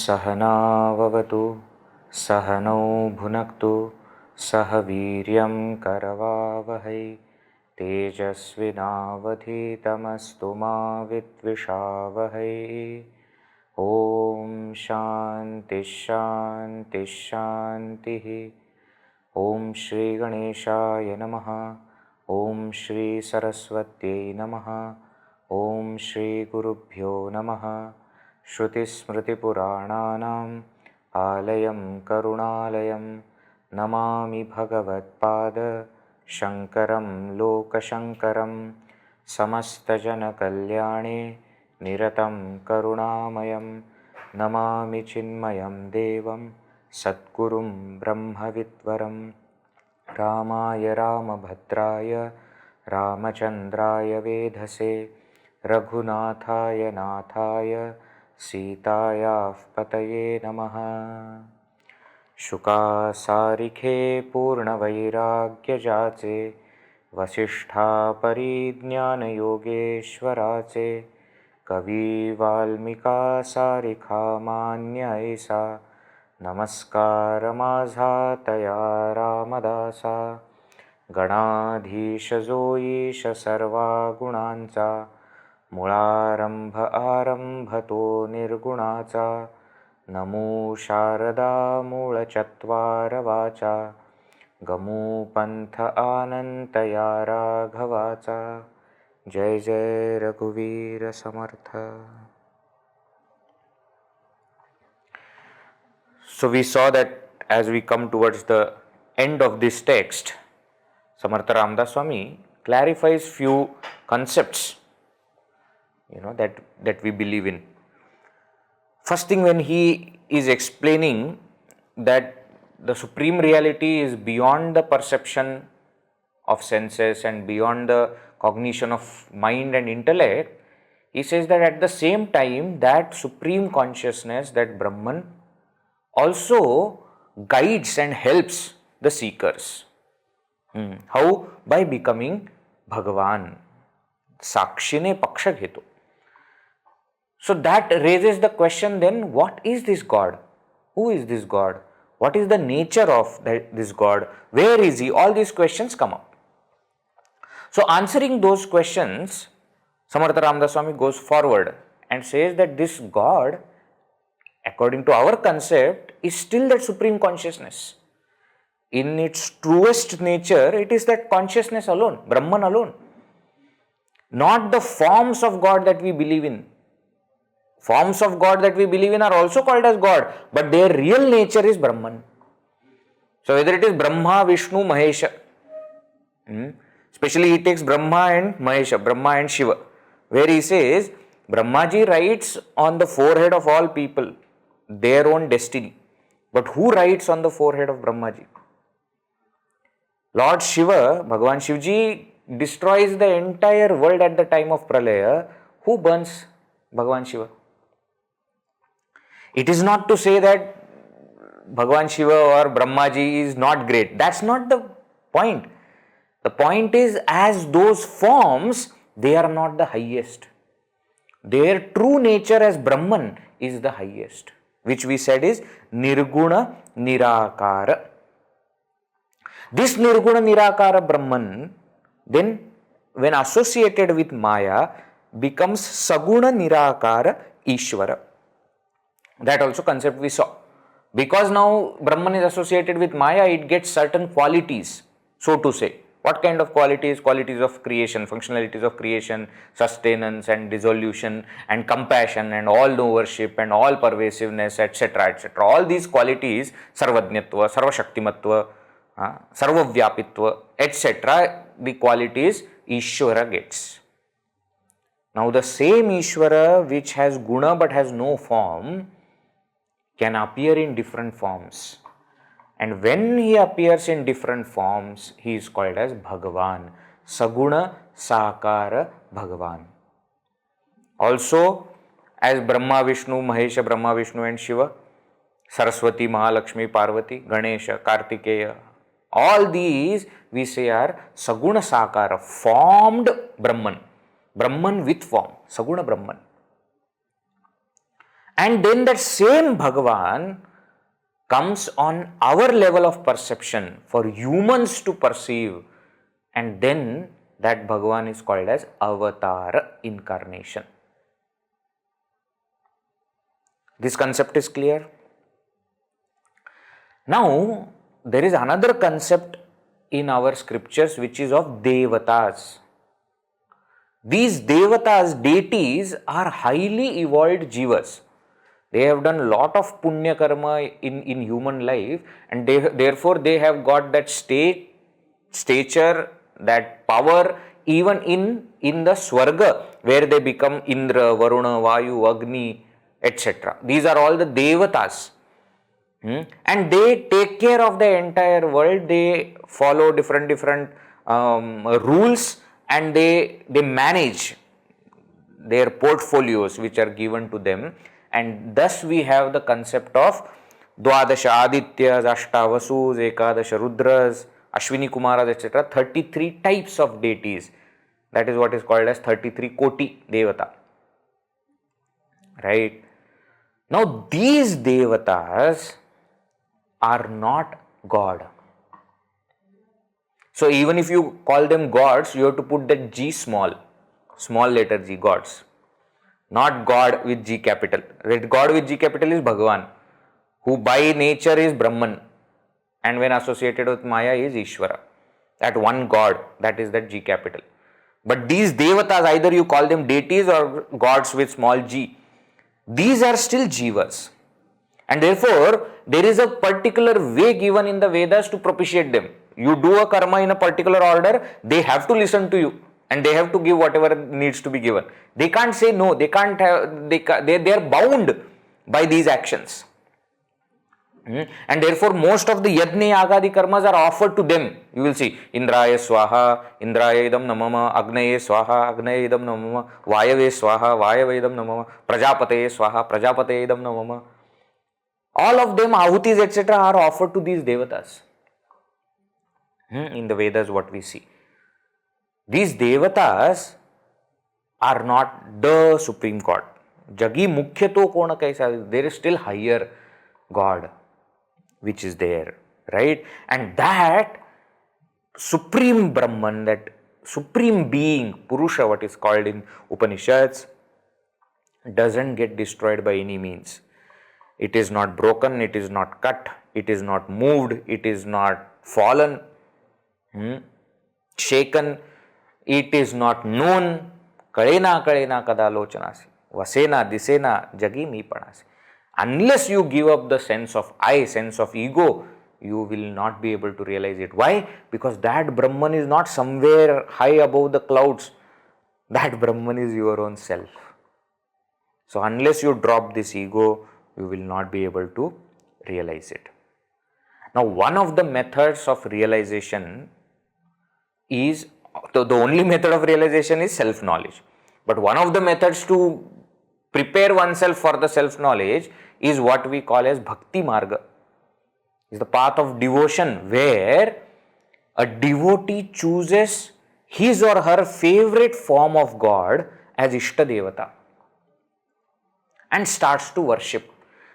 सहना ववतु सहनौ भुनक्तु सह वीर्यं करवावहै तेजस्विनावधीतमस्तु मा विद्विषावहै। ओम शांति शांति शांति। ओम श्री गणेशाय नमः। ओम श्री सरस्वत्यै नमः। ओम श्री गुरुभ्यो नमः। श्रुतिस्मृतिपुराणानाम् आलयं करुणालयं नमामि भगवत्पाद शङ्करं लोकशङ्करं। समस्तजनकल्याणे निरतं करुणामयं नमामि चिन्मयं देवं सद्गुरुं ब्रह्मविद्वरं। रामाय रामभद्राय रामचन्द्राय वेधसे रघुनाथाय नाथाय सीतायाः पतये नमः। शुकासारिखे पूर्णवैराग्यजाचे वसिष्ठापरिज्ञानयोगेश्वराचे कवी वाल्मिका सारिखा मान्य ऐसा नमस्कार माझा तया रामदासा। गणाधीश जो ईश सर्वा गुणांचा मुळारंभ आरंभ तो निर्गुणाचा। नमो शारदा मूळचत्वार वाचा गमू पंथ अनंत या राघवाचा। जय जय रघुवीर समर्थ। So we saw that as we come towards the end of this text, Samarth Ramdas Swami clarifies few concepts that we believe in. First thing, when he is explaining that the supreme reality is beyond the perception of senses and beyond the cognition of mind and intellect, he says that at the same time that supreme consciousness, that Brahman, also guides and helps the seekers. How? By becoming Bhagavan. Sakshine paksha gheto. So that raises the question then, what is this God? Who is this God? What is the nature of this God? Where is he? All these questions come up. So answering those questions, Samarth Ramdas Swami goes forward and says that this God, according to our concept, is still that supreme consciousness. In its truest nature, it is that consciousness alone, Brahman alone. Not the forms of God that we believe in. Forms of God that we believe in are also called as God, but their real nature is Brahman. So whether it is Brahma, Vishnu, Mahesha, especially he takes Brahma and Mahesha, Brahma and Shiva, where he says Brahmaji writes on the forehead of all people their own destiny. But who writes on the forehead of Brahmaji? Lord Shiva, Bhagavan Shivji destroys the entire world at the time of Pralaya. Who burns Bhagavan Shiva? It is not to say that Bhagavan Shiva or Brahmaji is not great. That's not the point. The point is, as those forms, they are not the highest. Their true nature as Brahman is the highest, which we said is Nirguna Nirakara. This Nirguna Nirakara Brahman, then when associated with Maya, becomes Saguna Nirakara Ishvara. That also concept we saw. Because now Brahman is associated with Maya, it gets certain qualities, so to say. What kind of qualities? Qualities of creation, functionalities of creation, sustenance and dissolution and compassion and all knowership and all pervasiveness, etc., etc. All these qualities, Sarvajñatva, Sarvashaktimatva, sarvavyapitva, etc. the qualities Ishvara gets. Now the same Ishvara which has guna but has no form can appear in different forms. And when he appears in different forms, he is called as Bhagavan. Saguna Sakara Bhagavan. Also, as Brahma, Vishnu, Mahesha, Brahma, Vishnu and Shiva, Saraswati, Mahalakshmi, Parvati, Ganesha, Kartikeya, all these we say are Saguna Sakara, formed Brahman. Brahman with form, Saguna Brahman. And then that same Bhagavan comes on our level of perception for humans to perceive, and then that Bhagavan is called as Avatar, incarnation. This concept is clear? Now, there is another concept in our scriptures which is of devatas. These devatas, deities, are highly evolved jivas. They have done a lot of punya karma in human life, and therefore they have got that stature, that power even in the Swarga, where they become Indra, Varuna, Vayu, Agni, etc. These are all the devatas. And they take care of the entire world. They follow different rules, and they manage their portfolios which are given to them. And thus we have the concept of Dwadasha Adityas, Ashta Vasus, Ekadasha Rudras, Ashwini Kumaras, etc. 33 types of deities. That is what is called as 33 Koti Devata. Right? Now these Devatas are not God. So even if you call them gods, you have to put that G small letter G, gods. Not God with G capital. God with G capital is Bhagavan, who by nature is Brahman, and when associated with Maya is Ishvara. That one God, that is that G capital. But these Devatas, either you call them deities or gods with small g, these are still jivas. And therefore, there is a particular way given in the Vedas to propitiate them. You do a karma in a particular order, they have to listen to you, and they have to give whatever needs to be given. They can't say no, they are bound by these actions. And therefore, most of the yajna, agadi karmas are offered to them. You will see, Indraya Swaha, Indraya Idam Namama, Agnaye Swaha, Agnaye Idam Namama, Vayave Swaha, Vayave Idam Namama, Prajapataye Swaha, Prajapataye Idam Namama. All of them, ahutis, etc., are offered to these devatas. In the Vedas, what we see. These devatas are not the Supreme God. Jagi Mukhya to kona kaisa, there is still higher God which is there, right? And that Supreme Brahman, that Supreme Being, Purusha, what is called in Upanishads, doesn't get destroyed by any means. It is not broken, it is not cut, it is not moved, it is not fallen, shaken, it is not known. Kalena kadalochanasi, vasena disena jagi mi panasi. Unless you give up the sense of I, sense of ego, you will not be able to realize it. Why? Because that Brahman is not somewhere high above the clouds. That Brahman is your own self. So unless you drop this ego, you will not be able to realize it. Now, one of the methods of realization is, the only method of realization is self-knowledge. But one of the methods to prepare oneself for the self-knowledge is what we call as Bhakti Marga. It's the path of devotion, where a devotee chooses his or her favorite form of God as Ishta Devata and starts to worship.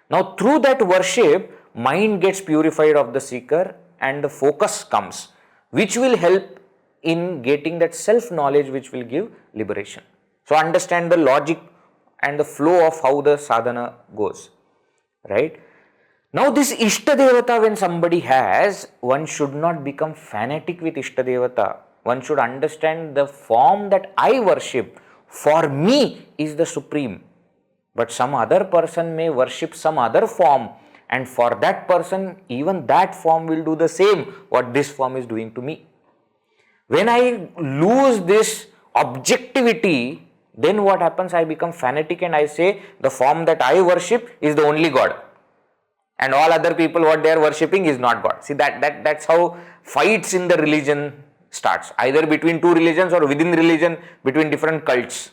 Now, through that worship, mind gets purified of the seeker and the focus comes, which will help in getting that self-knowledge which will give liberation. So, understand the logic and the flow of how the sadhana goes, right? Now, this Ishta Devata, when somebody has, one should not become fanatic with Ishta Devata. One should understand the form that I worship for me is the supreme. But some other person may worship some other form, and for that person, even that form will do the same what this form is doing to me. When I lose this objectivity, then what happens? I become fanatic and I say the form that I worship is the only God, and all other people what they are worshipping is not God. See, that's how fights in the religion starts, either between two religions or within religion between different cults,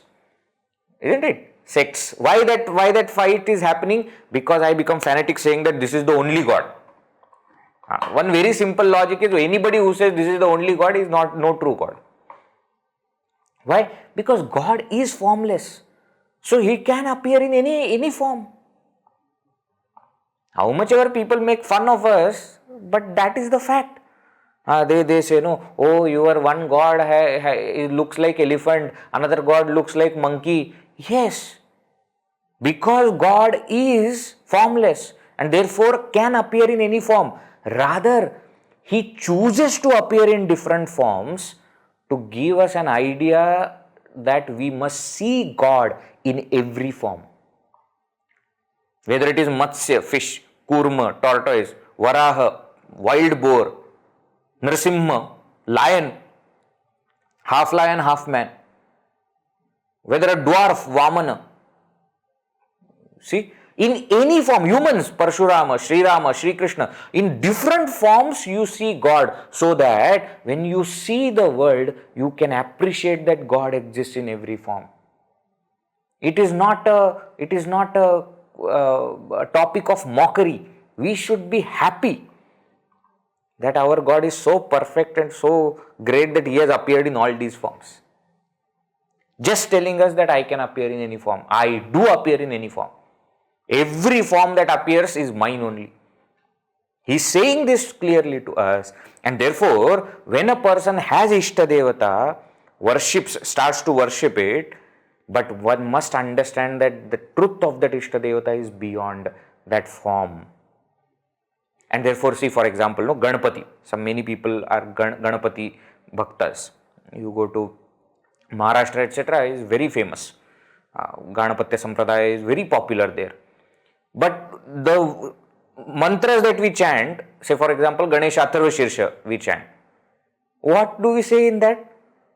isn't it? Sects. Why that fight is happening? Because I become fanatic saying that this is the only God. One very simple logic is, anybody who says this is the only God is no true God. Why? Because God is formless, so He can appear in any form. How much ever people make fun of us, but that is the fact. They say, no, oh, your one God it looks like elephant, another God looks like monkey. Yes, because God is formless and therefore can appear in any form. Rather, He chooses to appear in different forms to give us an idea that we must see God in every form. Whether it is Matsya, fish, Kurma, tortoise, Varaha, wild boar, Nrsimha, lion, half man. Whether a dwarf, Vamana. See, in any form, humans, Parshurama, Shrirama, Shri Krishna, in different forms you see God, so that when you see the world, you can appreciate that God exists in every form. It is not a topic of mockery. We should be happy that our God is so perfect and so great that He has appeared in all these forms. Just telling us that I can appear in any form. I do appear in any form. Every form that appears is mine only. He is saying this clearly to us, and therefore, when a person has Ishta devta, starts to worship it, but one must understand that the truth of that Ishta devta is beyond that form. And therefore, see, for example, Ganapati. Many people are Ganapati Bhaktas. You go to Maharashtra, etc., is very famous. Ganapatya Sampradaya is very popular there. But the mantras that we chant, say for example, Ganesh Atharva Shirsha, we chant. What do we say in that?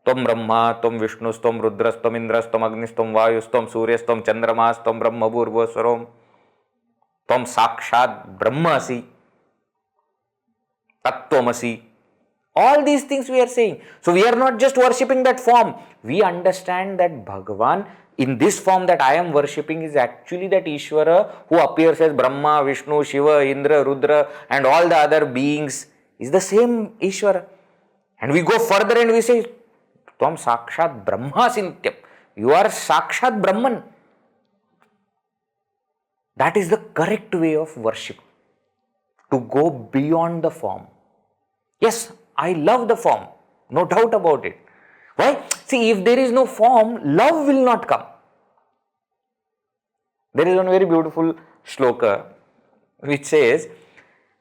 Tvam Brahma, Tvam Vishnu, Tvam Rudras, Tvam Indras, Tvam Agnis, Tvam Vayus, Tvam Suryas, Tvam Chandramas, Tvam Brahma Bhurva Swaram, Tvam Sakshat Brahmasi, Tattvamasi. All these things we are saying. So we are not just worshipping that form. We understand that Bhagavan in this form that I am worshipping is actually that Ishvara who appears as Brahma, Vishnu, Shiva, Indra, Rudra and all the other beings is the same Ishvara. And we go further and we say, Tvam Sakshat Brahmasi Nityam. You are Sakshat Brahman. That is the correct way of worship. To go beyond the form. Yes, I love the form. No doubt about it. Why? See, if there is no form, love will not come. There is one very beautiful shloka which says,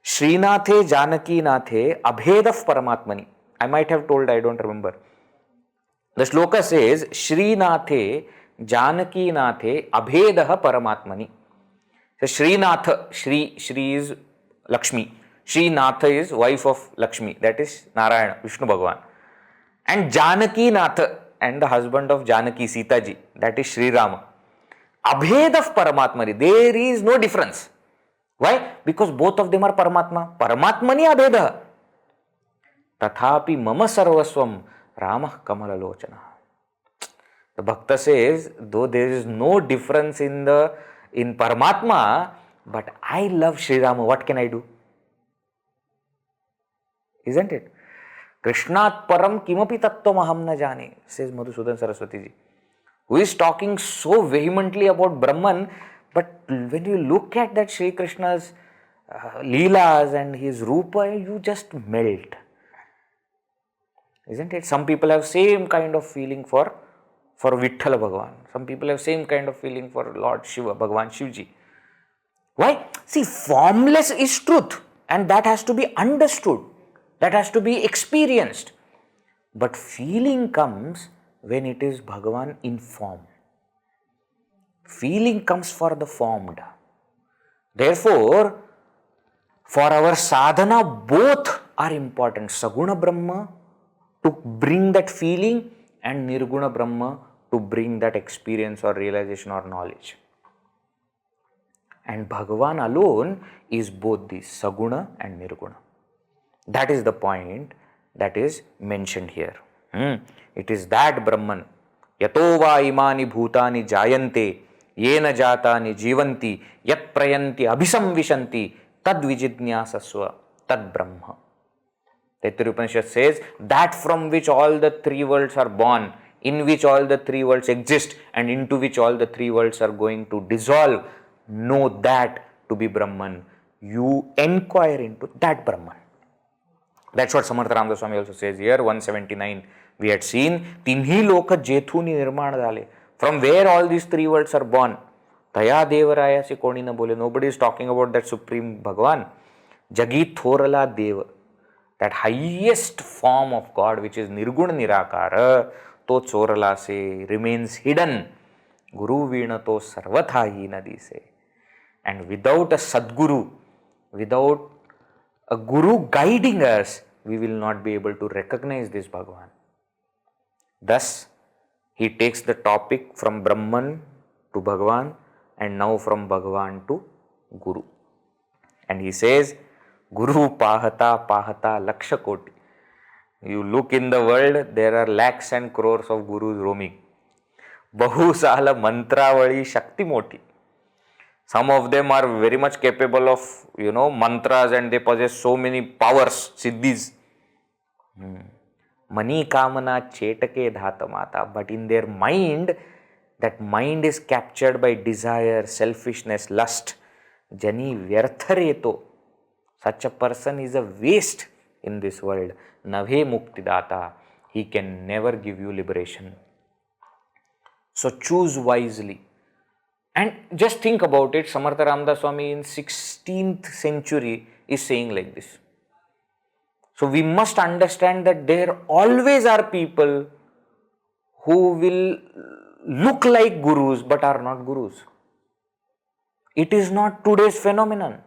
Srinathe Janaki Nathe Abhedav Paramatmani. I might have told, I don't remember. The shloka says, Srinathe Janaki Nathe Abhedaha Paramatmani. So Srinath, Shri is Lakshmi. Srinatha is wife of Lakshmi, that is Narayana, Vishnu Bhagavan. And Janaki Natha, and the husband of Janaki, Sita ji, that is Shrirama. Abhedav Paramatmani, there is no difference. Why? Because both of them are Paramatma. Paramatmani Abhedaha. Tathapi Mama Sarvaswam Ramah Kamalalochana. The Bhakta says, though there is no difference in Paramatma, but I love Shrirama, what can I do? Isn't it? Krishnat param kimapi tattvam aham na jane, says Madhusudan Saraswati ji, who is talking so vehemently about Brahman, but when you look at that Sri Krishna's Leelas and his Rupa, you just melt. Isn't it? Some people have same kind of feeling for Vithala Bhagavan. Some people have same kind of feeling for Lord Shiva, Bhagavan Shivji. Why? See, formless is truth, and that has to be understood. That has to be experienced. But feeling comes when it is Bhagavan in form. Feeling comes for the formed. Therefore, For our sadhana, both are important. Saguna Brahma to bring that feeling, and Nirguna Brahma to bring that experience or realization or knowledge. And Bhagavan alone is both these, Saguna and Nirguna. That is the point that is mentioned here. It is that Brahman. Yato va imani bhutani jayante, yena jatani jivanti, yat prayanti abhisamvishanti, tad vijidnyasasva, tad Brahma. Taittiriya Upanishad says, that from which all the three worlds are born, in which all the three worlds exist, and into which all the three worlds are going to dissolve, know that to be Brahman. You inquire into that Brahman. That's what Samarth Ramdas Swami also says here, 179. We had seen, Tinhi loka jethuni nirmana dale. From where all these three worlds are born. Taya devaraya se koni na bole. Nobody is talking about that Supreme Bhagavan. Jagi thorala deva. That highest form of God, which is Nirguna Nirakara, to chorala se remains hidden. Guru veena to sarvatha hina dise. And without a Satguru, without a Guru guiding us, we will not be able to recognize this Bhagavan. Thus, he takes the topic from Brahman to Bhagavan, and now from Bhagavan to Guru. And he says, Guru pahata pahata laksha koti. You look in the world, there are lakhs and crores of gurus roaming. Bahu sala mantravali shakti moti. Some of them are very much capable of, mantras, and they possess so many powers, siddhis. Mani kamana chetake dhata mata. But in their mind, that mind is captured by desire, selfishness, lust. Jani vyarthareto. Such a person is a waste in this world. Navhe muktidata. He can never give you liberation. So choose wisely. And just think about it, Samarth Ramdas Swami in 16th century is saying like this. So we must understand that there always are people who will look like gurus but are not gurus. It is not today's phenomenon.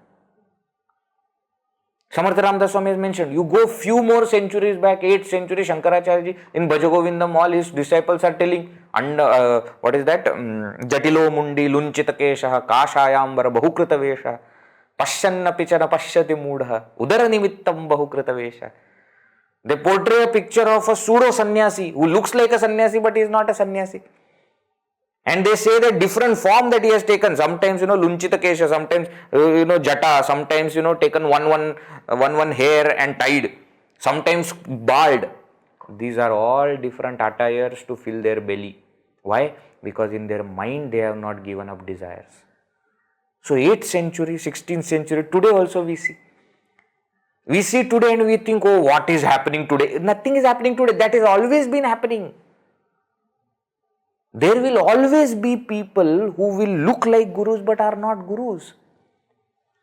Samarth Ramdas Swami has mentioned, you go few more centuries back, 8th century, Shankaracharya ji, in Bhajagovindam, all his disciples are telling, and what is that? Jatilo mundi lunchita keshaha kashayambara bahukrita vesha pashyanna pichana pashyati mudha udara nimittam bahukrita vesha. They portray a picture of a pseudo sannyasi who looks like a sannyasi but is not a sannyasi. And they say the different form that he has taken. Sometimes, lunchita kesha, sometimes, jata, sometimes, taken one hair and tied, sometimes bald. These are all different attires to fill their belly. Why? Because in their mind they have not given up desires. So 8th century, 16th century, today also we see. We see today and we think, oh, what is happening today? Nothing is happening today. That has always been happening. There will always be people who will look like gurus but are not gurus.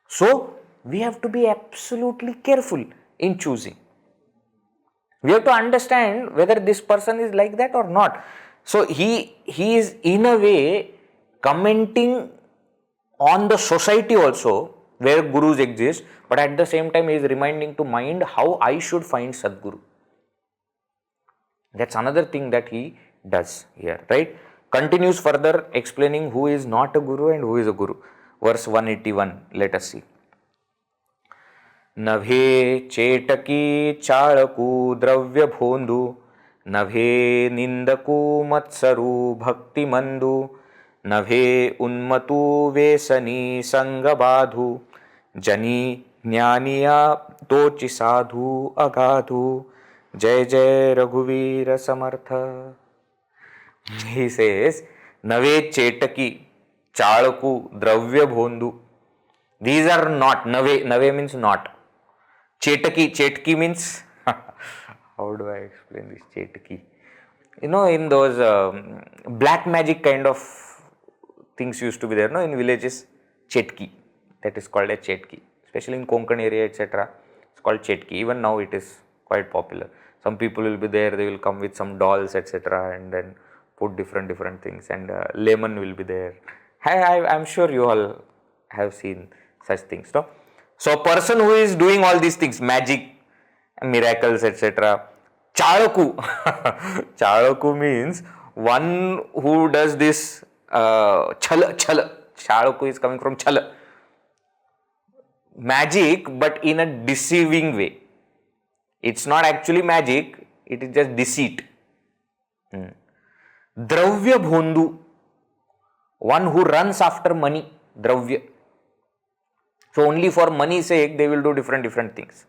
So, we have to be absolutely careful in choosing. We have to understand whether this person is like that or not. So, he is in a way commenting on the society also where gurus exist, but at the same time he is reminding to mind how I should find Sadguru. That's another thing that he does here, right? Continues further explaining who is not a guru and who is a guru. Verse 181, let us see. Navhe chetaki chalaku dravya bhondu, navhe nindaku matsaru bhakti mandu, navhe unmatu vesani sangabadhu, jani jnaniya tochi sadhu agadhu, jai jai Raghuveera Samartha. He says, Nave Chetaki, Chalaku, Dravya Bhondu. These are not. Nave means not. Chetaki means, how do I explain this Chetaki? In those black magic kind of things used to be there, in villages, Chetki. That is called a Chetki. Especially in Konkan area, etc. It's called Chetki. Even now it is quite popular. Some people will be there, they will come with some dolls, etc. and then put different things, and lemon will be there. I'm sure you all have seen such things, no? So a person who is doing all these things, magic, miracles, etc. Chalaku. Chalaku means one who does this chala. Chalaku is coming from chala. Magic, but in a deceiving way. It's not actually magic, it is just deceit. Dravya bhondu, one who runs after money, dravya. So only for money's sake they will do different things.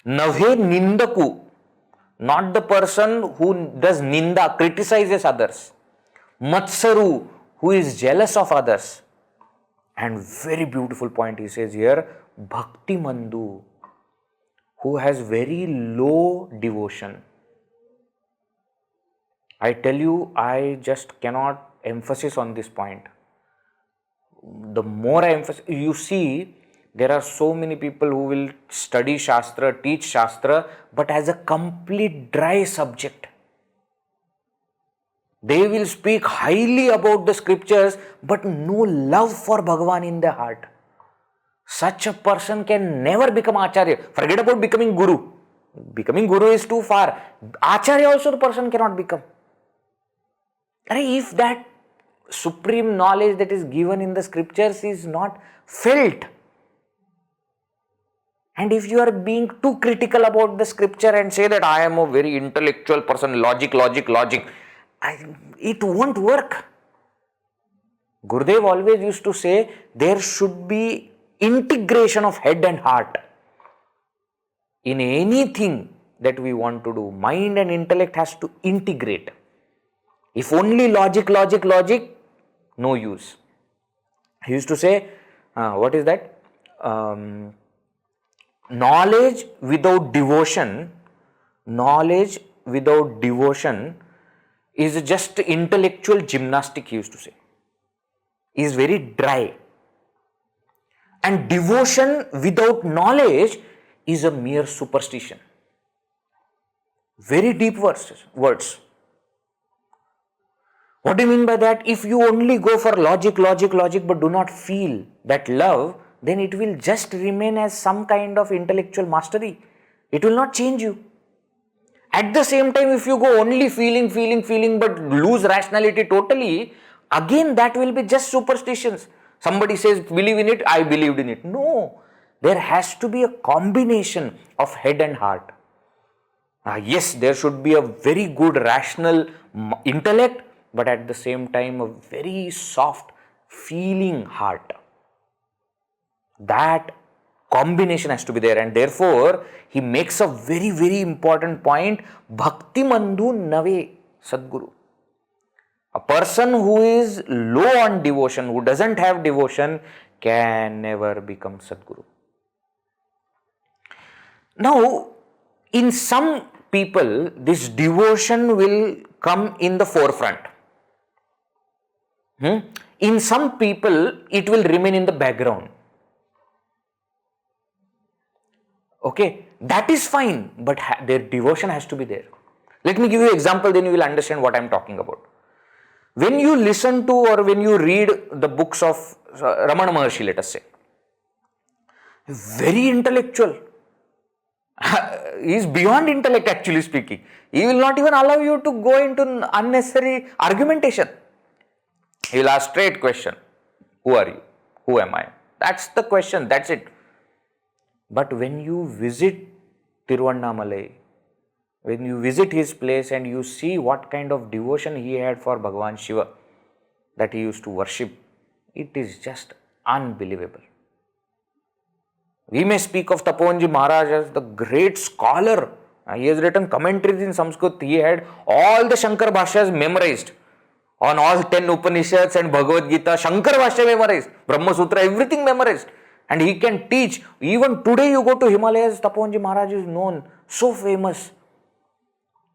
Navhe nindaku, not the person who does ninda, criticizes others. Matsaru, who is jealous of others. And very beautiful point he says here, bhakti mandu, who has very low devotion. I tell you, I just cannot emphasize on this point. The more I emphasize, you see, there are so many people who will study Shastra, teach Shastra, but as a complete dry subject. They will speak highly about the scriptures, but no love for Bhagavan in their heart. Such a person can never become Acharya. Forget about becoming Guru. Becoming Guru is too far. Acharya also the person cannot become. If that supreme knowledge that is given in the scriptures is not felt, and if you are being too critical about the scripture and say that I am a very intellectual person, logic, it won't work. Gurudev always used to say there should be integration of head and heart. In anything that we want to do, mind and intellect has to integrate. If only logic, no use. He used to say, what is that? Knowledge without devotion is just intellectual gymnastic, he used to say. Is very dry. And devotion without knowledge is a mere superstition. Very deep words. What do you mean by that? If you only go for logic, but do not feel that love, then it will just remain as some kind of intellectual mastery. It will not change you. At the same time, if you go only feeling, but lose rationality totally, again that will be just superstitions. Somebody says, believe in it, I believed in it. No, there has to be a combination of head and heart. Yes, there should be a very good rational intellect, but at the same time a very soft feeling heart. That combination has to be there, and therefore he makes a very important point. Bhakti mandu nave Satguru. A person who is low on devotion, who doesn't have devotion, can never become Satguru. Now, in some people, this devotion will come in the forefront. In some people, it will remain in the background. Okay, that is fine, but their devotion has to be there. Let me give you an example, then you will understand what I am talking about. When you listen to or when you read the books of Ramana Maharishi, let us say, very intellectual. He is beyond intellect, actually speaking. He will not even allow you to go into unnecessary argumentation. He will ask straight question. Who are you? Who am I? That's the question. That's it. But when you visit Tiruvannamalai, when you visit his place and you see what kind of devotion he had for Bhagavan Shiva that he used to worship, it is just unbelievable. We may speak of Tapovan Maharaj as the great scholar. He has written commentaries in Sanskrit. He had all the Shankar Bhashyas memorized. On all 10 Upanishads and Bhagavad Gita, Shankar Bhashya memorized. Brahma Sutra, everything memorized. And he can teach. Even today you go to Himalayas, Tapovan Maharaj is known. So famous.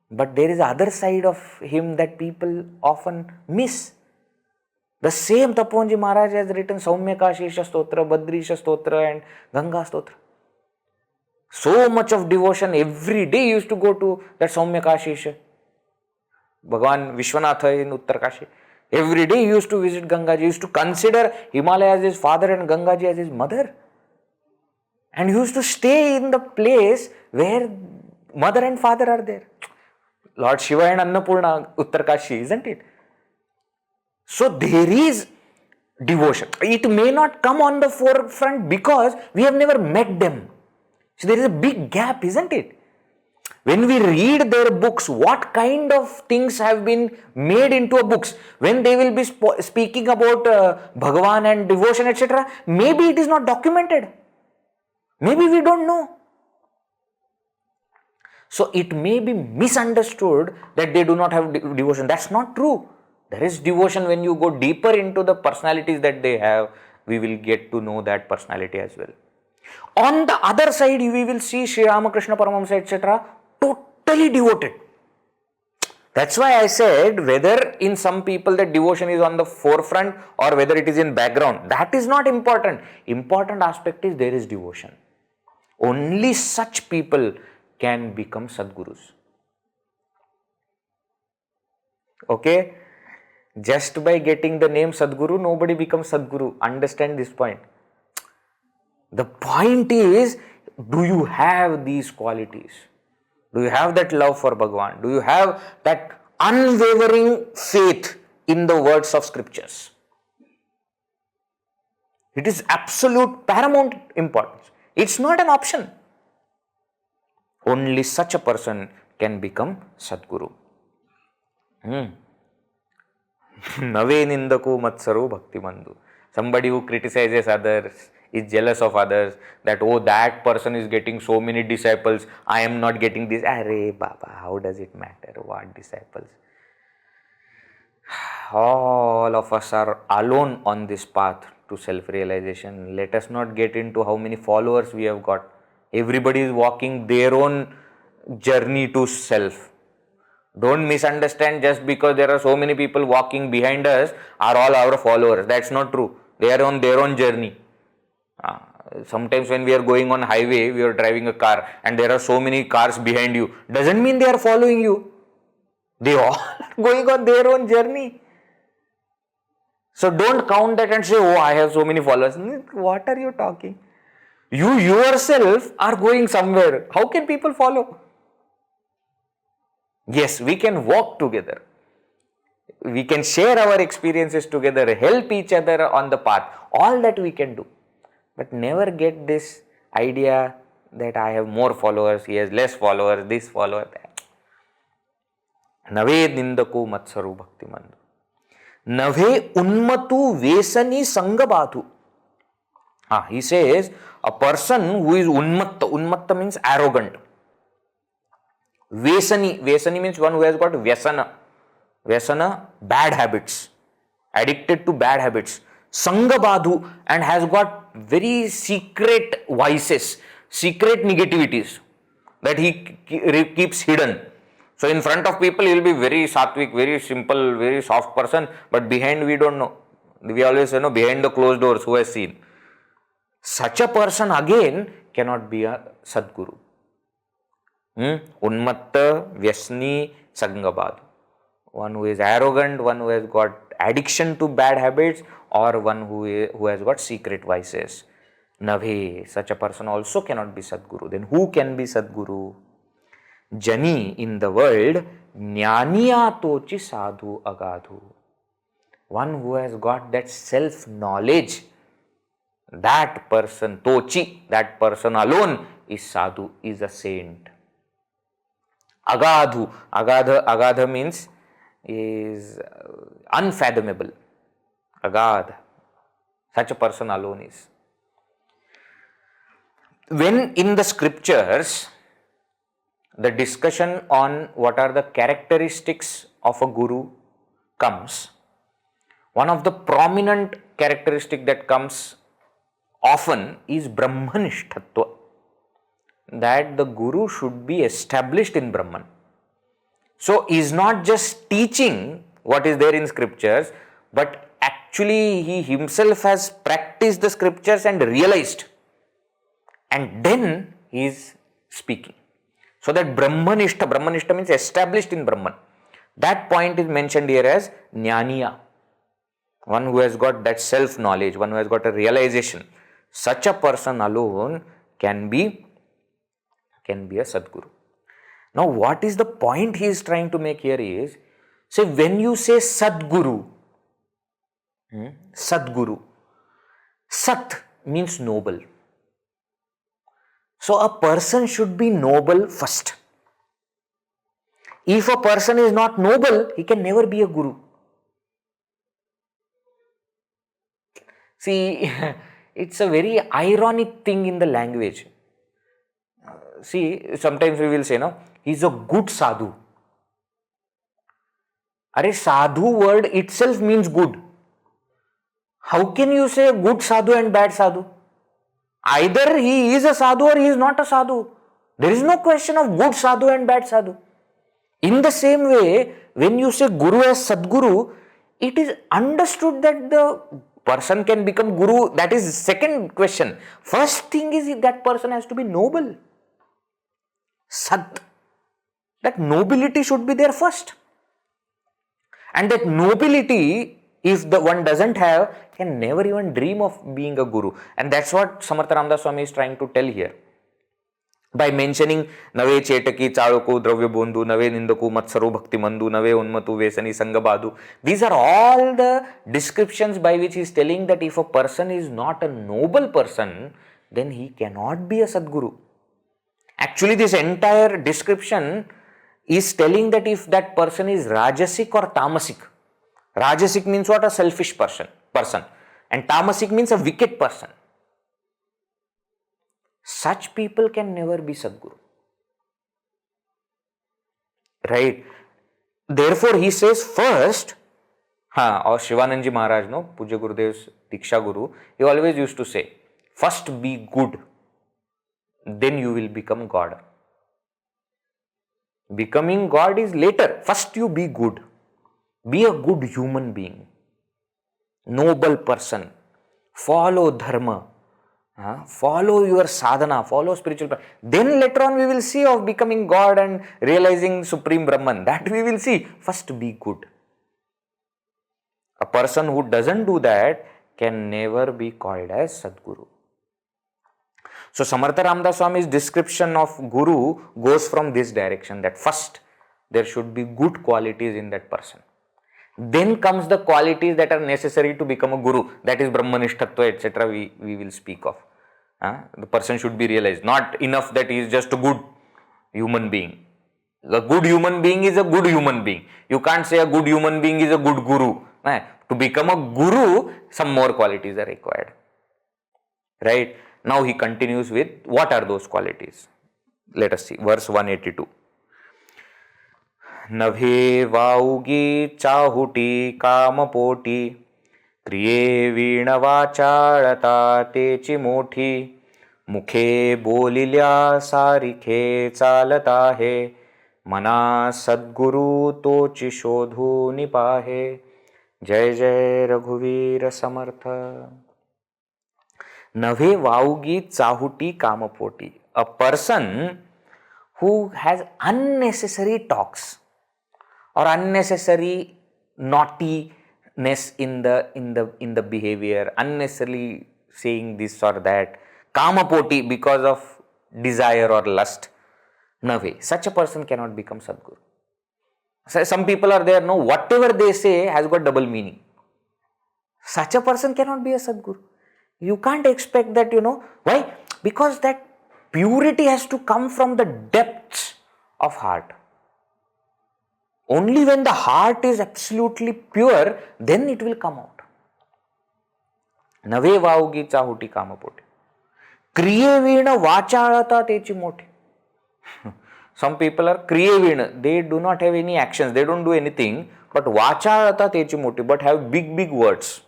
But there is other side of him that people often miss. The same Tapovan Maharaj has written Saumyakashesha Stotra, Badrisha Stotra and Ganga Stotra. So much of devotion, every day he used to go to that Saumyakashesha. Bhagavan Vishwanatha in Uttarkashi. Every day he used to visit Gangaji. He used to consider Himalaya as his father and Gangaji as his mother. and used to stay in the place where mother and father are there. Lord Shiva and Annapurna, Uttarkashi, isn't it? So there is devotion. It may not come on the forefront because we have never met them. So there is a big gap, isn't it? When we read their books, what kind of things have been made into a books? When they will be speaking about Bhagavan and devotion, etc., maybe it is not documented. Maybe we don't know. So it may be misunderstood that they do not have devotion. That's not true. There is devotion. When you go deeper into the personalities that they have, we will get to know that personality as well. On the other side, we will see Sri Ramakrihsna Paramahamsa, etc., totally devoted. That's why I said whether in some people that devotion is on the forefront or whether it is in background, that is not important. Important aspect is there is devotion. Only such people can become Sadgurus. Okay? Just by getting the name Sadguru, nobody becomes Sadguru. Understand this point. The point is, do you have these qualities? Do you have that love for Bhagavan? Do you have that unwavering faith in the words of scriptures? It is absolute paramount importance. It's not an option. Only such a person can become Sadguru. Nave nindaku matsaru bhakti bandhu. Somebody who criticizes others, is jealous of others, that oh, that person is getting so many disciples, I am not getting this. Arey Baba, how does it matter what disciples? All of us are alone on this path to self-realization. Let us not get into how many followers we have got. Everybody is walking their own journey to self. Don't misunderstand, just because there are so many people walking behind us are all our followers. That's not true. They are on their own journey. Sometimes when we are going on highway, we are driving a car and there are so many cars behind you. Doesn't mean they are following you. They all are going on their own journey. So don't count that and say, oh, I have so many followers. What are you talking? You yourself are going somewhere. How can people follow? Yes, we can walk together. We can share our experiences together, help each other on the path. All that we can do. But never get this idea that I have more followers, he has less followers, this follower, that. Nave nindaku matsaru bhakti mandu. Nave unmatu vesani sangabadhu. He says a person who is unmatta means arrogant. Vesani means one who has got vyasana, bad habits, addicted to bad habits. Sangabadhu, and has got very secret vices, secret negativities that he keeps hidden. So in front of people he will be very sattvic, very simple, very soft person, but behind we don't know. We always say, no, behind the closed doors, who has seen? Such a person again cannot be a Sadguru. Unmatta, Vyasni, Sangabadhu. One who is arrogant, one who has got addiction to bad habits, or one who has got secret vices. Nave, such a person also cannot be Sadguru. Then who can be Sadguru? Jani in the world, Jnaniya tochi sadhu agadhu. One who has got that self-knowledge, that person, tochi, that person alone is sadhu, is a saint. Agadhu, agadha means is unfathomable. Agadha, such a person alone is. When in the scriptures, the discussion on what are the characteristics of a guru comes, one of the prominent characteristic that comes often is Brahmanishtatva, that the guru should be established in Brahman. So is not just teaching what is there in scriptures, but actually he himself has practiced the scriptures and realized, and then he is speaking. So that Brahmanishta means established in Brahman. That point is mentioned here as Jnaniya, one who has got that self-knowledge, one who has got a realization. Such a person alone can be a Sadguru. Now, what is the point he is trying to make here is, say when you say Sadguru, Sadguru, Sat means noble. So a person should be noble first. If a person is not noble, he can never be a guru. See, it's a very ironic thing in the language. See, sometimes we will say, no, he's a good sadhu. Are sadhu word itself means good. How can you say good sadhu and bad sadhu? Either he is a sadhu or he is not a sadhu. There is no question of good sadhu and bad sadhu. In the same way, when you say guru as Sadguru, it is understood that the person can become guru. That is second question. First thing is that person has to be noble. Sat. That nobility should be there first. And that nobility, if the one doesn't have, can never even dream of being a guru. And that's what Samarth Ramdas Swami is trying to tell here. By mentioning Nave Chetaki, Chaluku, Dravya Bondhu, Nave Nindaku, Matsaru Bhakti Mandu, Nave Unmatu, Vesani, Sangabadu. These are all the descriptions by which he is telling that if a person is not a noble person, then he cannot be a Sadguru. Actually, this entire description is telling that if that person is Rajasic or Tamasic. Rajasic means what? A selfish person. And Tamasic means a wicked person. Such people can never be Sadguru. Right? Therefore, he says first, or Shivananji Maharaj, no, Puja Gurudev's Diksha Guru, he always used to say, first be good, then you will become God. Becoming God is later. First you be good. Be a good human being. Noble person. Follow dharma. Follow your sadhana. Follow spiritual. Then later on we will see of becoming God and realizing Supreme Brahman. That we will see. First be good. A person who doesn't do that can never be called as Sadguru. So Samarth Ramdas Swami's description of Guru goes from this direction, that first there should be good qualities in that person. Then comes the qualities that are necessary to become a Guru, that is Brahmanishtatva, etc. we will speak of. The person should be realized. Not enough that he is just a good human being. A good human being is a good human being. You can't say a good human being is a good Guru. To become a Guru, some more qualities are required. Right? Now he continues with what are those qualities. Let us see. Verse 182. Navhe vaugi chahuti kamapoti kriye veena vachalata techi mothi mukhe bolilya sarikhe chalata hai mana sadguru tochi shodhu nipahe. Jai Jai Raghuvir Samartha. Nave vaugi chahuti kamapoti. A person who has unnecessary talks or unnecessary naughtiness in the behavior, unnecessarily saying this or that, kamapoti, because of desire or lust. Nave. Such a person cannot become Sadguru. Some people are there, no, whatever they say has got double meaning. Such a person cannot be a Sadguru. You can't expect that, Why? Because that purity has to come from the depths of heart. Only when the heart is absolutely pure, then it will come out. Nave vaugi chahuti kamapoti. Kriye veena vachalata techi moti. Some people are kriye veena. They do not have any actions. They don't do anything. But vachalata techi moti. But have big words.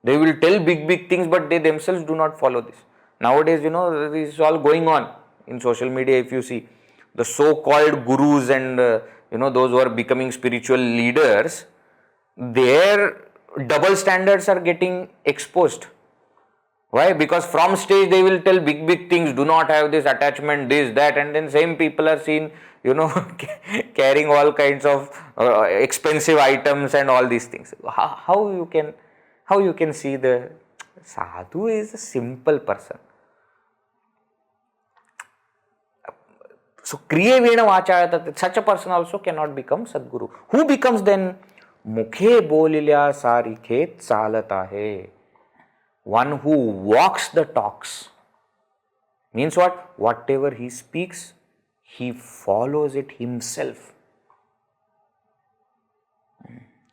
They will tell big things, but they themselves do not follow this. Nowadays, this is all going on in social media. If you see the so-called gurus and those who are becoming spiritual leaders, their double standards are getting exposed. Why? Because from stage they will tell big things. Do not have this attachment, this, that, and then same people are seen, carrying all kinds of expensive items and all these things. How you can see the sadhu is a simple person. So kriye vena vacha, such a person also cannot become Sadguru. Who becomes then? Mukhe bolilya sarikhe chalata hai. One who walks the talks. Means what? Whatever he speaks, he follows it himself.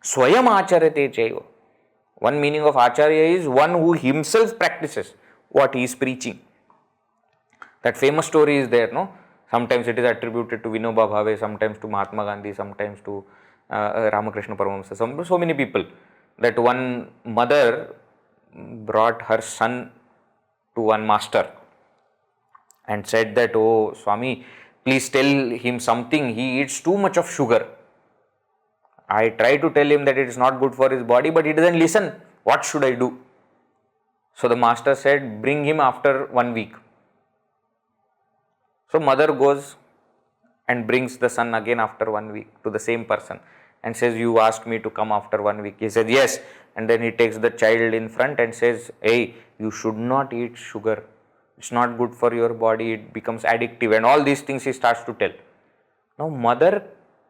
Swayam acharate chaiva. One meaning of acharya is one who himself practices what he is preaching. That famous story is there, no? Sometimes it is attributed to Vinoba Bhave, sometimes to Mahatma Gandhi, sometimes to Ramakrihsna Paramahamsa. So many people. That one mother brought her son to one master and said that, oh Swami, please tell him something. He eats too much of sugar. I try to tell him that it is not good for his body, but he doesn't listen. What should I do? So the master said, bring him after 1 week. So mother goes and brings the son again after 1 week to the same person and says, you asked me to come after 1 week. He says, yes. And then he takes the child in front and says, hey, you should not eat sugar. It's not good for your body. It becomes addictive. And all these things he starts to tell. Now mother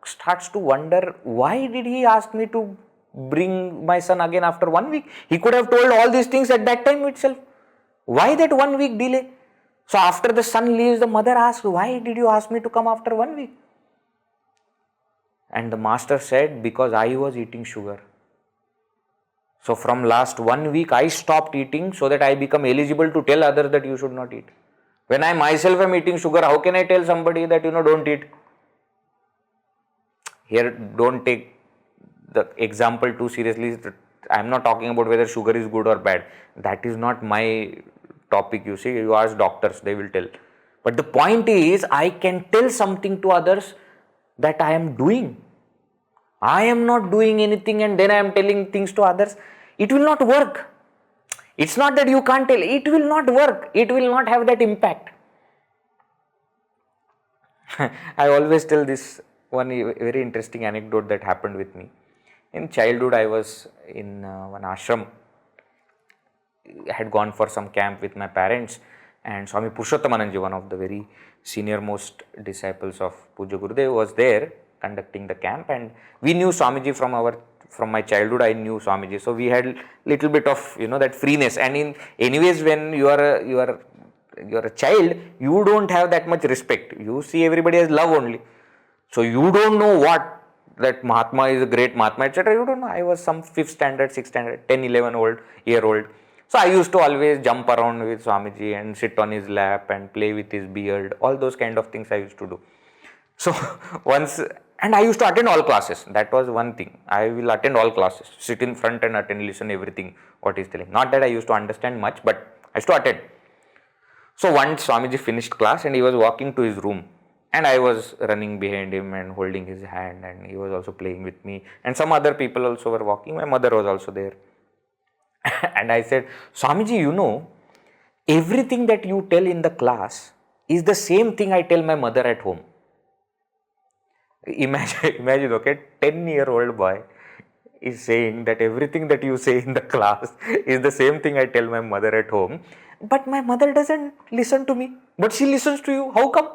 starts to wonder, why did he ask me to bring my son again after 1 week? He could have told all these things at that time itself. Why that 1 week delay? So after the son leaves, the mother asks, why did you ask me to come after 1 week? And the master said, because I was eating sugar. So from last 1 week, I stopped eating so that I become eligible to tell others that you should not eat. When I myself am eating sugar, how can I tell somebody that, don't eat? Here, don't take the example too seriously. I am not talking about whether sugar is good or bad. That is not my topic. You see, you ask doctors, they will tell. But the point is, I can tell something to others that I am doing. I am not doing anything and then I am telling things to others. It will not work. It's not that you can't tell. It will not work. It will not have that impact. I always tell this one very interesting anecdote that happened with me. In childhood, I was in one ashram. I had gone for some camp with my parents, and Swami Purushothamananji, one of the very senior most disciples of Puja Gurudev, was there conducting the camp, and we knew Swamiji from my childhood. I knew Swamiji, so we had little bit of that freeness. And anyways, when you are a child, you don't have that much respect. You see everybody as love only. So you don't know what that Mahatma is a great Mahatma, etc. You don't know. I was some 5th standard, 6th standard, 10, 11-year-old. So I used to always jump around with Swamiji and sit on his lap and play with his beard. All those kind of things I used to do. So and I used to attend all classes. That was one thing. I will attend all classes, sit in front and attend, listen everything what he's telling. Not that I used to understand much, but I used to attend. So once Swamiji finished class and he was walking to his room. And I was running behind him and holding his hand, and he was also playing with me. And some other people also were walking. My mother was also there. And I said, Swamiji, everything that you tell in the class is the same thing I tell my mother at home. Imagine, okay, 10-year-old boy is saying that everything that you say in the class is the same thing I tell my mother at home. But my mother doesn't listen to me, but she listens to you. How come?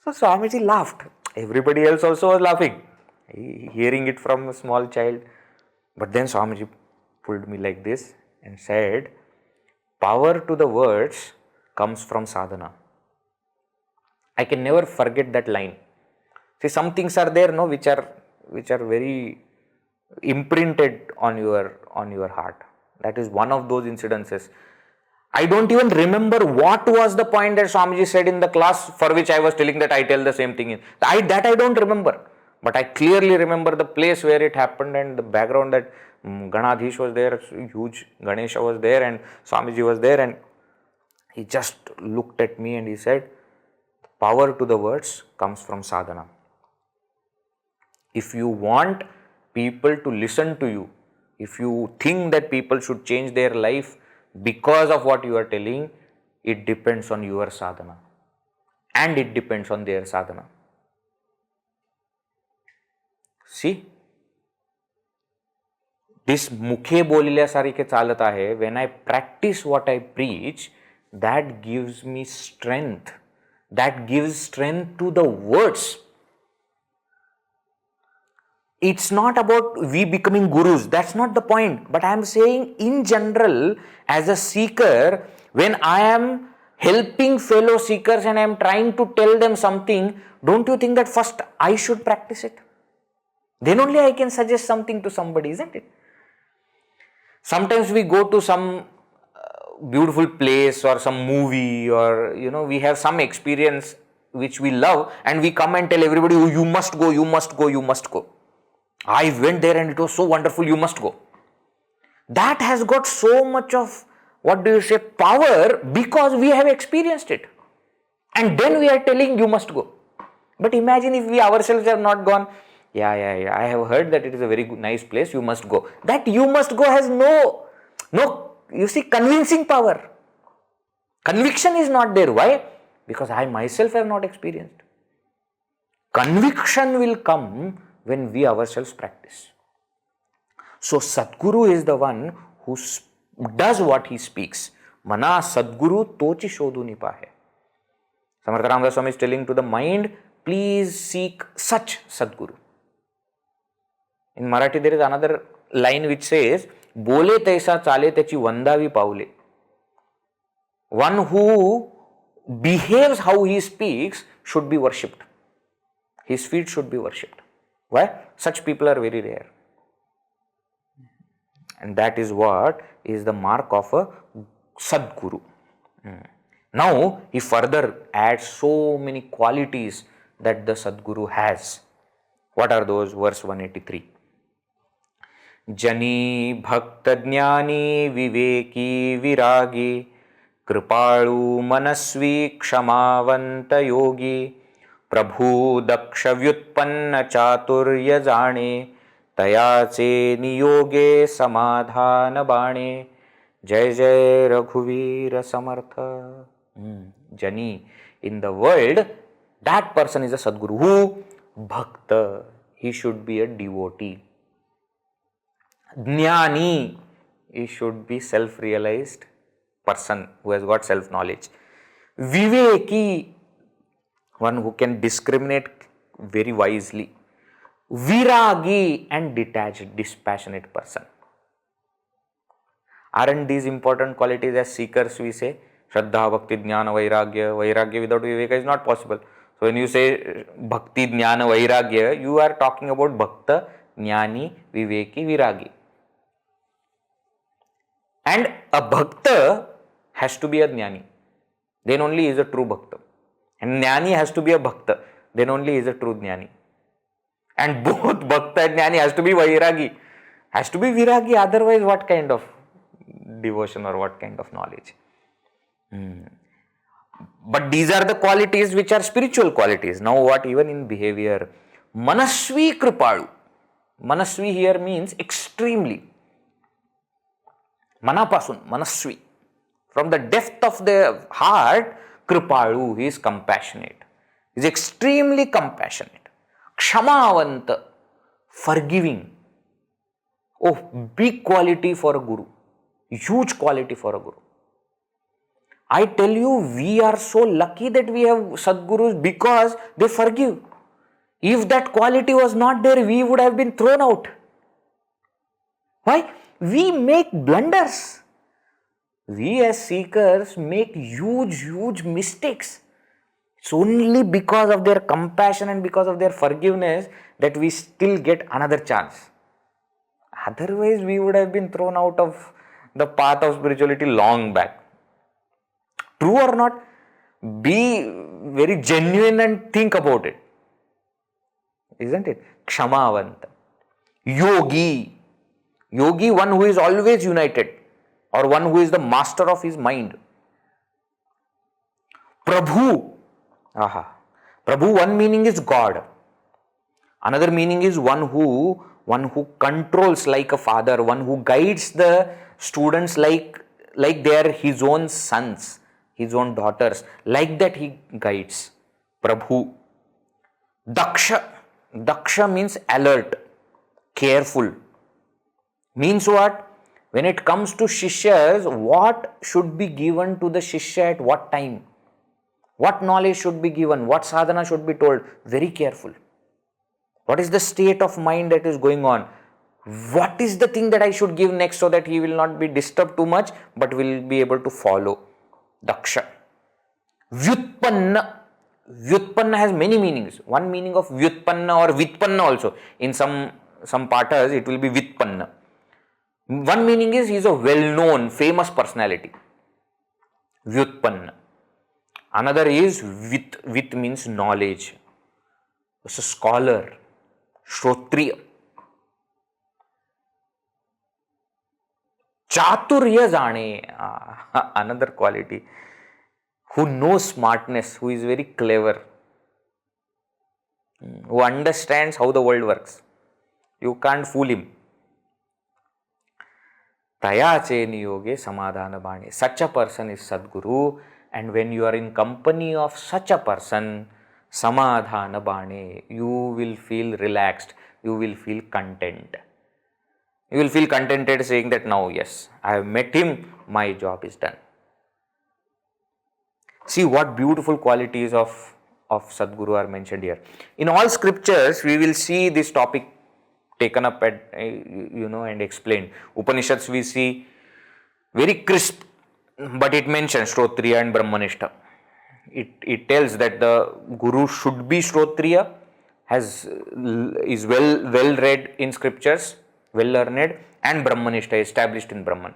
So Swamiji laughed. Everybody else also was laughing, hearing it from a small child. But then Swamiji pulled me like this and said, power to the words comes from sadhana. I can never forget that line. See, some things are there, which are very imprinted on your heart. That is one of those incidences. I don't even remember what was the point that Swamiji said in the class for which I was telling that I tell the same thing. I don't remember. But I clearly remember the place where it happened and the background that Ganadhish was there, huge Ganesha was there and Swamiji was there, and he just looked at me and he said, power to the words comes from sadhana. If you want people to listen to you, if you think that people should change their life because of what you are telling, it depends on your sadhana and it depends on their sadhana. See, this mukhe bolilya sarike chalata hai, when I practice what I preach, that gives me strength, that gives strength to the words. It's not about we becoming gurus, that's not the point. But I am saying in general, as a seeker, when I am helping fellow seekers and I am trying to tell them something, don't you think that first I should practice it? Then only I can suggest something to somebody, isn't it? Sometimes we go to some beautiful place or some movie, or we have some experience which we love, and we come and tell everybody, oh, you must go, you must go, you must go. I went there and it was so wonderful, you must go. That has got so much of, power, because we have experienced it. And then we are telling you must go. But imagine if we ourselves have not gone, yeah, I have heard that it is a very nice place, you must go. That you must go has no, convincing power. Conviction is not there. Why? Because I myself have not experienced. Conviction will come when we ourselves practice. So Satguru is the one who does what he speaks. Mana Sadguru tochi shodhu nipahe. Samarth Ramdas Swami is telling to the mind, please seek such Sadguru. In Marathi there is another line which says, Bole taisa chale techi vandavi paule. One who behaves how he speaks should be worshipped. His feet should be worshipped. Why? Such people are very rare. And that is what is the mark of a Sadguru. Now, he further adds so many qualities that the Sadguru has. What are those? Verse 183. Jani bhakta jnani viveki viragi kripalu manasvi kshamavanta yogi prabhu daksha vyutpanna chaturya jane tayache niyoge samadhana bane jai jai raghuvira samartha. Jani, in the world, that person is a Sadguru. Who? Bhakta. He should be a devotee. Jnani, he should be self-realized person who has got self-knowledge. Viveki, one who can discriminate very wisely. Viragi, and detached, dispassionate person. Aren't these important qualities as seekers we say? Shraddha, Bhakti, Jnana, Vairagya. Vairagya without Viveka is not possible. So when you say Bhakti, Jnana, Vairagya, you are talking about Bhakta, Jnani, Viveki, Viragi. And a Bhakta has to be a Jnani. Then only is a true Bhakta. And Jnani has to be a Bhakta. Then only is a true Jnani. And both Bhakta and Jnani has to be Vairagi. Has to be Viragi. Otherwise, what kind of devotion or what kind of knowledge? But these are the qualities which are spiritual qualities. Now what even in behavior? Manasvi kripalu. Manasvi here means extremely. Manapasun, manasvi. From the depth of the heart, kripalu, he is compassionate. He is extremely compassionate. Kshamavanta, forgiving. Oh, big quality for a guru. Huge quality for a guru. I tell you, we are so lucky that we have Sadgurus because they forgive. If that quality was not there, we would have been thrown out. Why? We make blunders. We as seekers make huge mistakes. It's only because of their compassion and because of their forgiveness that we still get another chance. Otherwise, we would have been thrown out of the path of spirituality long back. True or not? Be very genuine and think about it. Isn't it? Kshamavanta. Yogi. Yogi, one who is always united, or one who is the master of his mind. Prabhu. Prabhu, one meaning is God. Another meaning is one who controls like a father, one who guides the students like they are his own sons, his own daughters. Like that he guides. Prabhu. Daksha. Daksha means alert, careful. Means what? When it comes to Shishyas, what should be given to the Shishya at what time? What knowledge should be given? What sadhana should be told? Very careful. What is the state of mind that is going on? What is the thing that I should give next so that he will not be disturbed too much but will be able to follow? Daksha. Vyutpanna. Vyutpanna has many meanings. One meaning of Vyutpanna or Vitpanna also. In some pathas it will be Vitpanna. One meaning is he is a well-known, famous personality. Vyutpanna. Another is Vit means knowledge. It's a scholar. Shrotriya. Chaturya jane. Another quality. Who knows smartness, who is very clever, who understands how the world works. You can't fool him. Taya che niyoge samadhana bane. Such a person is Satguru, and when you are in company of such a person, samadhana bane, you will feel relaxed, you will feel content. You will feel contented saying that now, yes, I have met him, my job is done. See what beautiful qualities of Satguru are mentioned here. In all scriptures, we will see this topic taken up at, and explained. Upanishads we see very crisp, but it mentions Shrotriya and Brahmanishta. It tells that the Guru should be Shrotriya, is well read in scriptures, well learned, and Brahmanishta, established in Brahman.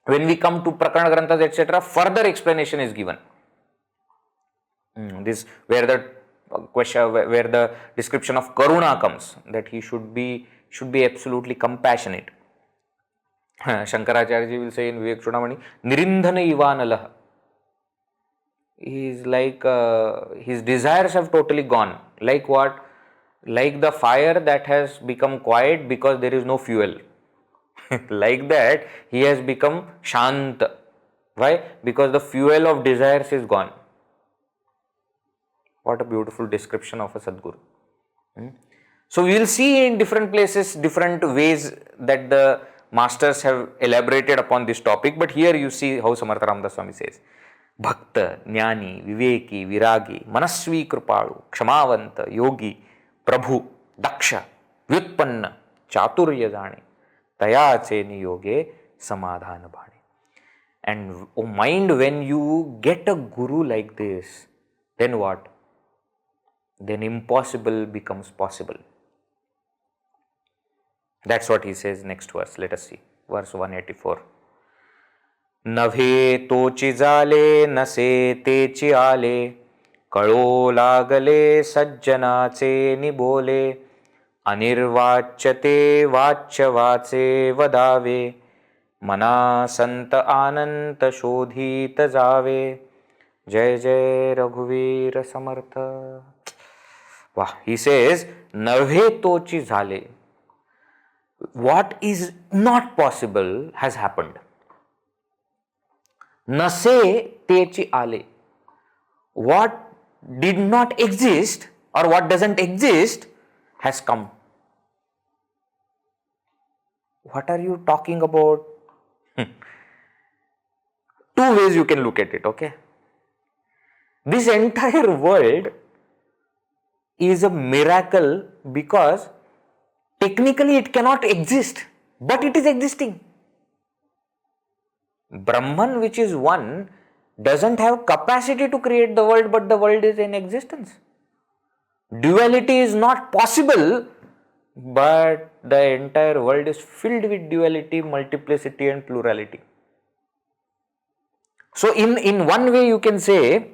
When we come to Prakarana Granthas, etc., further explanation is given. This where the question, where the description of Karuna comes, that he should be absolutely compassionate. Shankaracharya ji will say in Vivek Chudamani, Nirindhana Ivanalah. He is like his desires have totally gone. Like what? Like the fire that has become quiet because there is no fuel. Like that, he has become Shant. Why? Because the fuel of desires is gone. What a beautiful description of a Sadguru. So we will see in different places, different ways that the masters have elaborated upon this topic, but here you see how Samarth Ramdas Swami says, Bhakta, Jnani, Viveki, Viragi, Manasvi Kripalu, Kshamavanta, Yogi, Prabhu, Daksha, Vyutpanna, Chaturya Jane, Taya che niyoge samadhana bhane. And oh mind, when you get a guru like this, then what? Then impossible becomes possible. That's what he says next verse. Let us see. Verse 184. Nave tochi jale, nase techi ale, kalo lagale sajjanache nibole, anirvachate vachavache vadave, mana santa ananta shodhita jave. Jai Jai Raghuveer Samartha. Wow. He says, Nave tochi jale. What is not possible has happened. Nase techi ale. What did not exist or what doesn't exist has come. What are you talking about? Two ways you can look at it, okay? This entire world is a miracle because technically it cannot exist, but it is existing. Brahman, which is one, doesn't have capacity to create the world, but the world is in existence. Duality is not possible, but the entire world is filled with duality, multiplicity and plurality. So in one way you can say,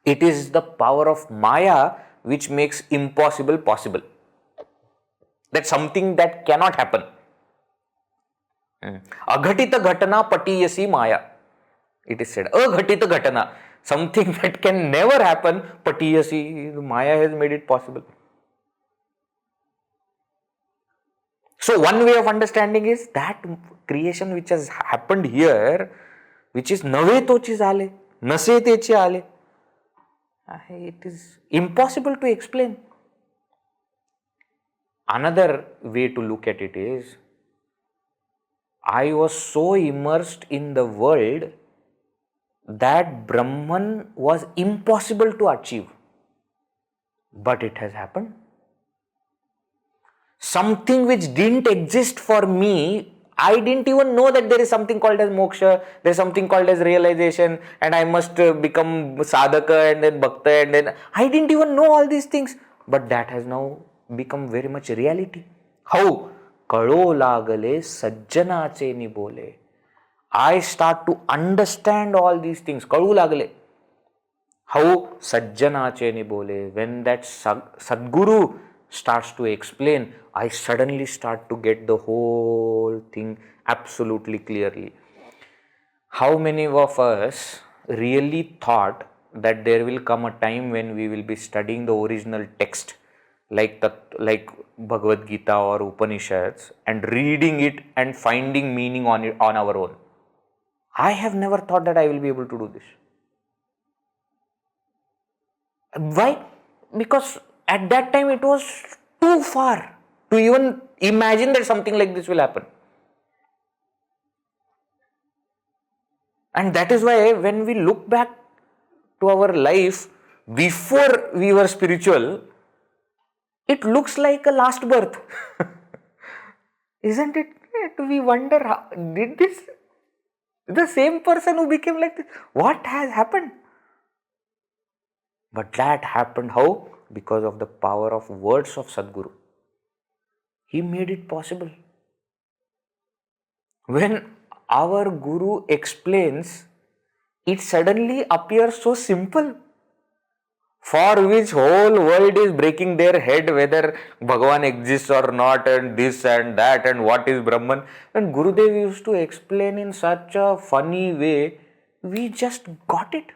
it is the power of Maya which makes impossible possible. That's something that cannot happen. Aghatita ghatana patiyasi Maya. It is said. Aghatita ghatana. Something that can never happen, patiyasi. Maya has made it possible. So one way of understanding is that creation which has happened here, which is nave tochi jale, nase techi ale. It is impossible to explain. Another way to look at it is, I was so immersed in the world that Brahman was impossible to achieve. But it has happened. Something which didn't exist for me, I didn't even know that there is something called as moksha, there is something called as realization, and I must become sadhaka and then bhakta, and then I didn't even know all these things. But that has now become very much reality. How? Kalo lagale sajjanache ni bole. I start to understand all these things. Kalu lagale. How? Sajjanache ni bole. When that Sadguru starts to explain, I suddenly start to get the whole thing absolutely clearly. How many of us really thought that there will come a time when we will be studying the original text like Bhagavad Gita or Upanishads and reading it and finding meaning on it on our own? I have never thought that I will be able to do this. Why? Because at that time it was too far to even imagine that something like this will happen. And that is why when we look back to our life before we were spiritual, it looks like a last birth. Isn't it? We wonder, how, did this, the same person who became like this, what has happened? But that happened how? Because of the power of words of Sadguru. He made it possible. When our Guru explains, it suddenly appears so simple, for which whole world is breaking their head whether Bhagavan exists or not, and this and that, and what is Brahman. And Gurudev used to explain in such a funny way, we just got it.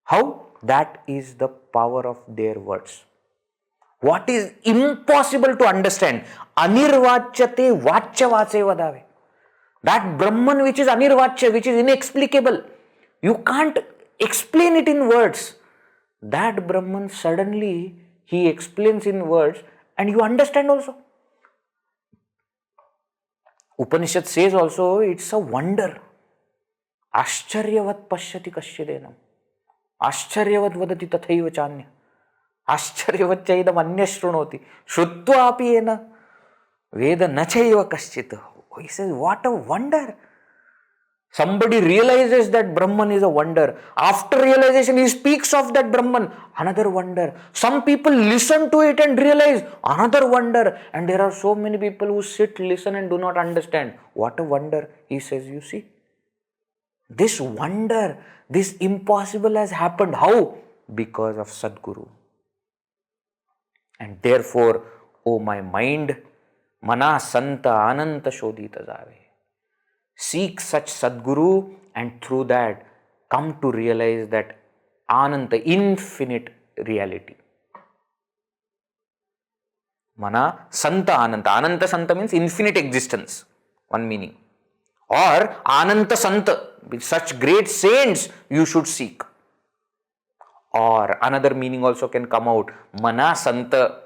How? That is the power of their words. What is impossible to understand? Anirvachyate vachya vadave. That Brahman which is anirvachya, which is inexplicable. You can't explain it in words. That Brahman suddenly he explains in words and you understand also. Upanishad says also it's a wonder. Ascharyavat pashyati kashyadenam. Ascharyavat vadati tathaiva chanya. Ascharyavat anya shrunoti. Shrutva api ena veda nachaiva kaschit. He says, what a wonder. Somebody realizes that Brahman is a wonder. After realization, he speaks of that Brahman. Another wonder. Some people listen to it and realize another wonder. And there are so many people who sit, listen and do not understand. What a wonder. He says, you see. This wonder, this impossible has happened. How? Because of Sadguru. And therefore, O my mind, mana santa ananta shodhita jave. Seek such Sadguru and through that come to realize that Ananta, infinite reality. Mana Santa Ananta. Ananta Santa means infinite existence. One meaning. Or Ananta Santa, with such great saints you should seek. Or another meaning also can come out. Mana Santa,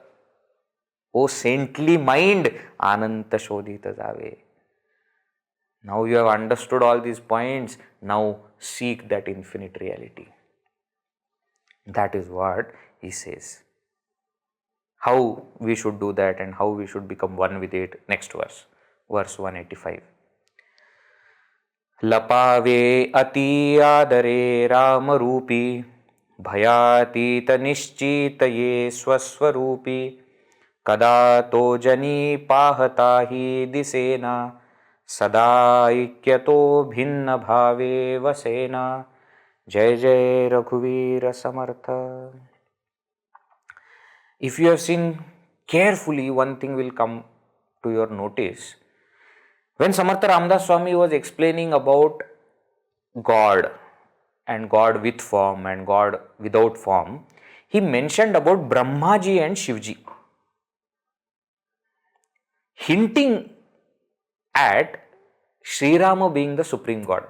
O saintly mind, Ananta Shodhita Jave. Now you have understood all these points. Now seek that infinite reality. That is what he says. How we should do that and how we should become one with it. Next verse. Verse 185. Lapave ati adare ramarupi bhayatita nischitaye swaswarupi kada tojani pahatahi disena Sadaikyato bhinna bhave vasena. Jai Jai Raghuvira Samartha. If you have seen carefully, one thing will come to your notice. When Samarth Ramdas Swami was explaining about God and God with form and God without form, he mentioned about Brahmaji and Shivji, hinting at Shrirama being the Supreme God.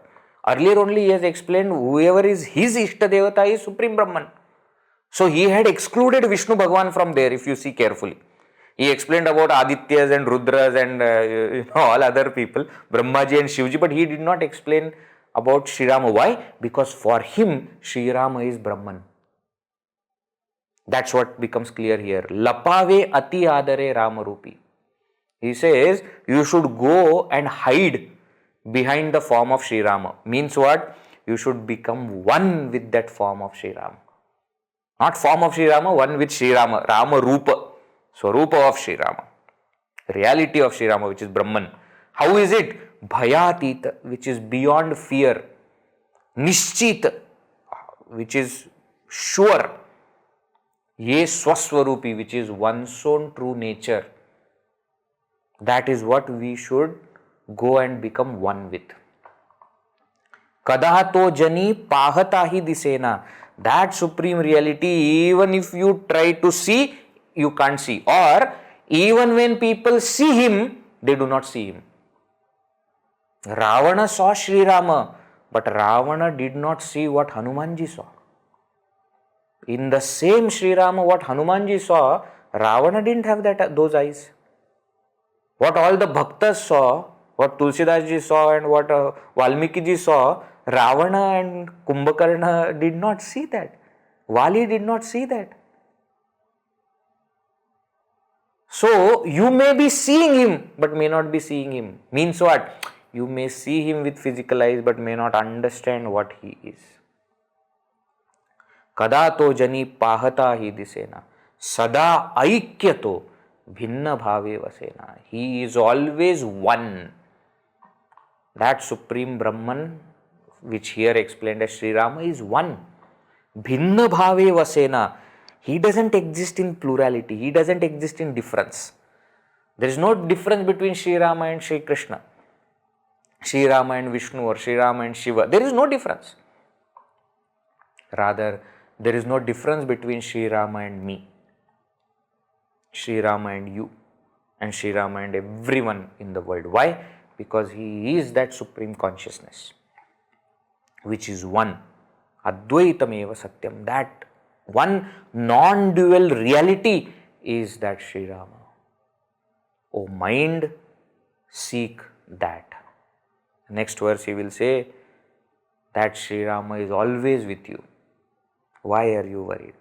Earlier only he has explained whoever is his Ishta devta is Supreme Brahman. So he had excluded Vishnu Bhagavan from there if you see carefully. He explained about Adityas and Rudras and all other people, Brahmaji and Shivji, but he did not explain about Shrirama. Why? Because for him, Shrirama is Brahman. That's what becomes clear here. Lapave ati adare Ramarupi. He says you should go and hide behind the form of Shrirama. Means what? You should become one with that form of Shrirama. Not form of Shrirama, one with Shrirama. Rama Rupa. So Rupa of Shrirama. Reality of Shrirama, which is Brahman. How is it? Bhayatita, which is beyond fear. Nishchit, which is sure. Ye Swaswarupi, which is one's own true nature. That is what we should go and become one with. Kadahato jani pahatahi disena. That supreme reality, even if you try to see, you can't see. Or even when people see him, they do not see him. Ravana saw Shrirama, but Ravana did not see what Hanumanji saw. In the same Shrirama, what Hanumanji saw, Ravana didn't have those eyes. What all the bhaktas saw, what Tulsidas ji saw and what Valmiki ji saw, Ravana and Kumbhakarna did not see that. Vali did not see that. So, you may be seeing him, but may not be seeing him. Means what? You may see him with physical eyes, but may not understand what he is. Kadato jani pahata hi disena. Sada aikyato bhinna bhave vasena. He is always one. That supreme Brahman, which here explained as Shrirama, is one. Bhinna bhave vasena. He doesn't exist in plurality. He doesn't exist in difference. There is no difference between Shrirama and Shri Krishna, Shrirama and Vishnu, or Shrirama and Shiva. There is no difference. Rather, there is no difference between Shrirama and me, Shrirama and you, and Shrirama and everyone in the world. Why? Because he is that supreme consciousness, which is one. Advaitameva satyam. That one non-dual reality is that Shrirama. O mind, seek that. Next verse he will say that Shrirama is always with you. Why are you worried?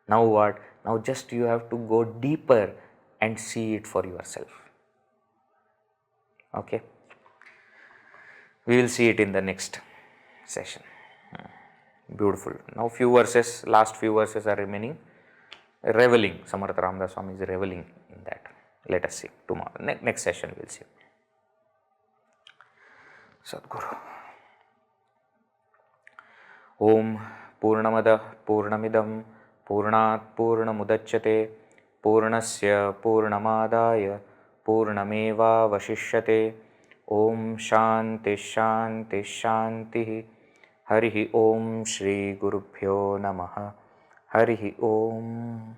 Now what? Now just you have to go deeper and see it for yourself. Okay? We will see it in the next session. Beautiful. Now few verses, last few verses are remaining. Reveling. Samarth Ramdas Swami is reveling in that. Let us see tomorrow. Next session we will see. Satguru. Om Purnamada Purnamidam Purnat Purnamudachyate Purnasya Purnamadaya Purnameva Vashishyate. Om Shanti Shanti Shanti. Harihi Om Shri Gurubhyo Namaha. Harihi Om.